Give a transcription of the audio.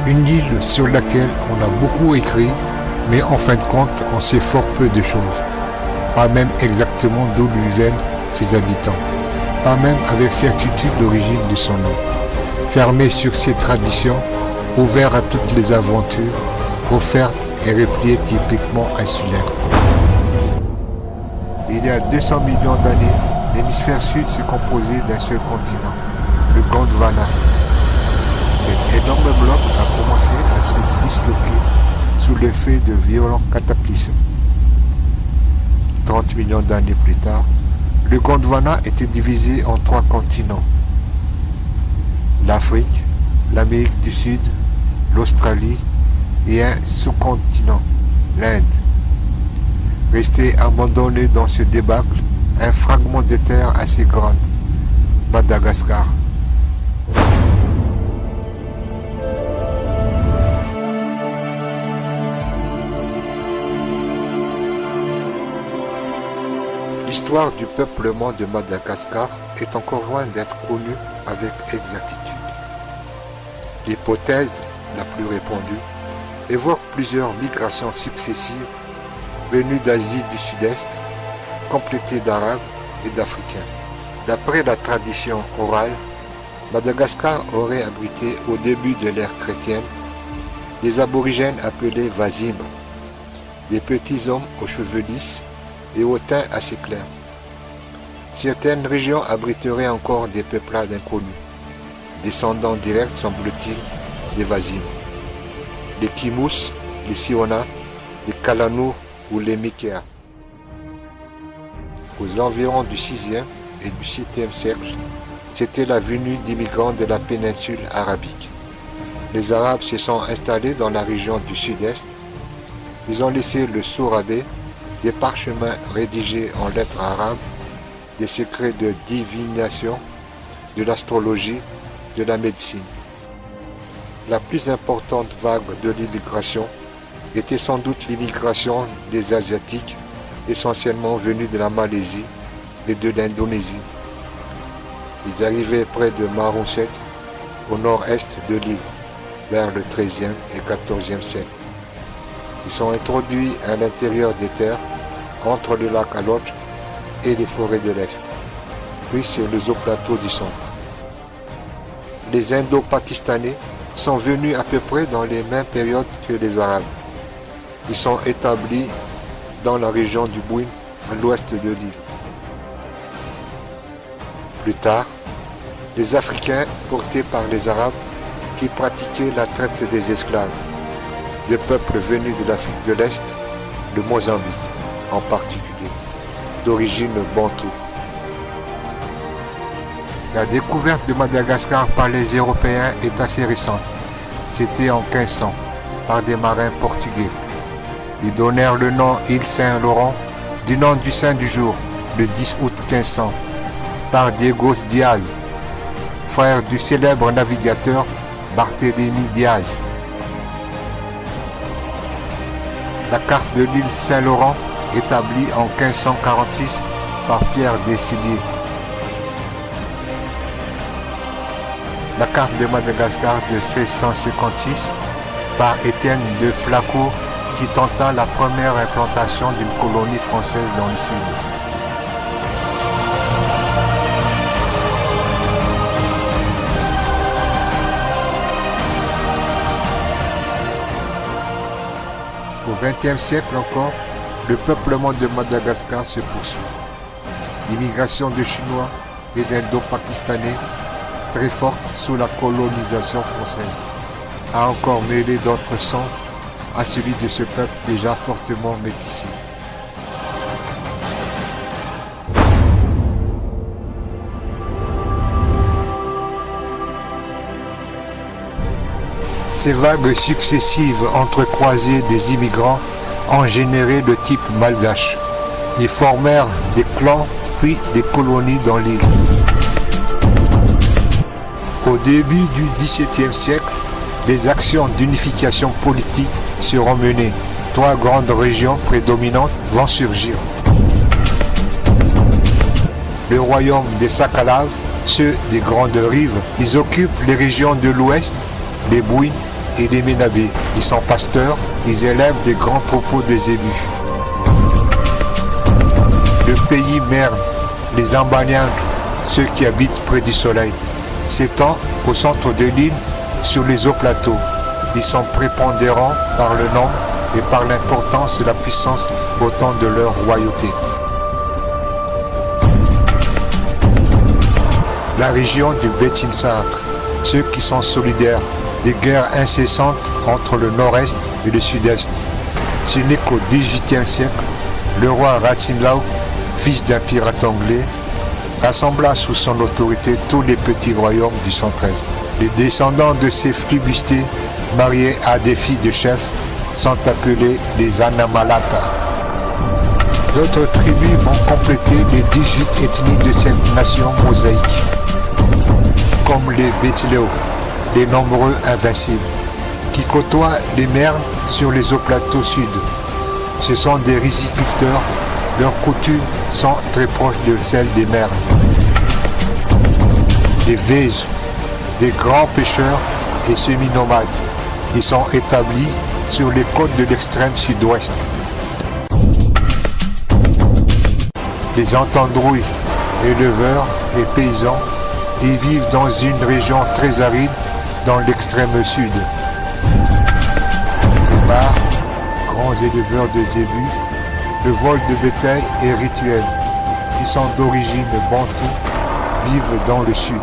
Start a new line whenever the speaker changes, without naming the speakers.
Une île sur laquelle on a beaucoup écrit, mais en fin de compte, on sait fort peu de choses. Pas même exactement d'où lui viennent ses habitants. Pas même avec certitude l'origine de son nom. Fermé sur ses traditions, ouvert à toutes les aventures, offerte et replié typiquement insulaire. Il y a 200 millions d'années, l'hémisphère sud se composait d'un seul continent, le Gondwana. Cet énorme bloc a commencé à se disloquer sous l'effet de violents cataclysmes. 30 millions d'années plus tard, le Gondwana était divisé en 3 continents. L'Afrique, l'Amérique du Sud, l'Australie et un sous-continent, l'Inde. Resté abandonné dans ce débâcle, un fragment de terre assez grand, Madagascar. L'histoire du peuplement de Madagascar est encore loin d'être connue avec exactitude. L'hypothèse la plus répandue évoque plusieurs migrations successives venues d'Asie du Sud-Est, complétées d'Arabes et d'Africains. D'après la tradition orale, Madagascar aurait abrité au début de l'ère chrétienne des aborigènes appelés Wazim, des petits hommes aux cheveux lisses et au teint assez clair. Certaines régions abriteraient encore des peuplades inconnus, descendants directs, semble-t-il, des Wazim. Les Kimous, les Siona, les Kalanours ou les Mikea. Aux environs du 6e et du 7e siècle, c'était la venue d'immigrants de la péninsule arabique. Les Arabes se sont installés dans la région du sud-est. Ils ont laissé le sourabé, des parchemins rédigés en lettres arabes, des secrets de divination, de l'astrologie, de la médecine. La plus importante vague de l'immigration était sans doute l'immigration des Asiatiques, essentiellement venus de la Malaisie et de l'Indonésie. Ils arrivaient près de Marunset, au nord-est de l'île, vers le XIIIe et XIVe siècle. Ils sont introduits à l'intérieur des terres, entre le lac Aloche et les forêts de l'Est, puis sur le plateau du centre. Les Indo-Pakistanais sont venus à peu près dans les mêmes périodes que les Arabes. Ils sont établis dans la région du Bouin, à l'ouest de l'île. Plus tard, les Africains, portés par les Arabes, qui pratiquaient la traite des esclaves, des peuples venus de l'Afrique de l'Est, le Mozambique en particulier, d'origine bantoue. La découverte de Madagascar par les Européens est assez récente. C'était en 1500, par des marins portugais. Ils donnèrent le nom île Saint-Laurent du nom du saint du jour, le 10 août 1500, par Diego Diaz, frère du célèbre navigateur Barthélemy Diaz. La carte de l'île Saint-Laurent, établie en 1546 par Pierre Desilliers. La carte de Madagascar de 1656 par Étienne de Flacourt, qui tenta la première implantation d'une colonie française dans le sud. Au XXe siècle encore, le peuplement de Madagascar se poursuit. L'immigration de Chinois et d'Indo-Pakistanais, très forte sous la colonisation française, a encore mêlé d'autres sangs à celui de ce peuple déjà fortement métissé. Ces vagues successives entrecroisées des immigrants ont généré le type malgache. Ils formèrent des clans puis des colonies dans l'île. Au début du XVIIe siècle, des actions d'unification politique seront menées. 3 grandes régions prédominantes vont surgir. Le royaume des Sakalaves, ceux des grandes rives, ils occupent les régions de l'ouest, les Bouines, et les Ménabés. Ils sont pasteurs, ils élèvent des grands troupeaux de zébus. Le pays Merne, les Ambaniandres, ceux qui habitent près du soleil, s'étend au centre de l'île sur les hauts plateaux. Ils sont prépondérants par le nombre et par l'importance et la puissance au temps de leur royauté. La région du Betim-Sar, ceux qui sont solidaires, des guerres incessantes entre le nord-est et le sud-est. Ce n'est qu'au XVIIIe siècle, le roi Ratinlau, fils d'un pirate anglais, rassembla sous son autorité tous les petits royaumes du centre-est. Les descendants de ces flibustés, mariés à des filles de chefs, sont appelés les Anamalata. D'autres tribus vont compléter les 18 ethnies de cette nation mosaïque, comme les Bétiléo, les nombreux invincibles, qui côtoient les Merles sur les hauts plateaux sud. Ce sont des riziculteurs, leurs coutumes sont très proches de celles des Merles. Les Vézes, des grands pêcheurs et semi-nomades, ils sont établis sur les côtes de l'extrême sud-ouest. Les Entendrouilles, éleveurs et paysans, ils vivent dans une région très aride dans l'extrême sud. Les Bars, grands éleveurs de zébus, le vol de bétail est rituel. Ils sont d'origine bantoue, vivent dans le sud.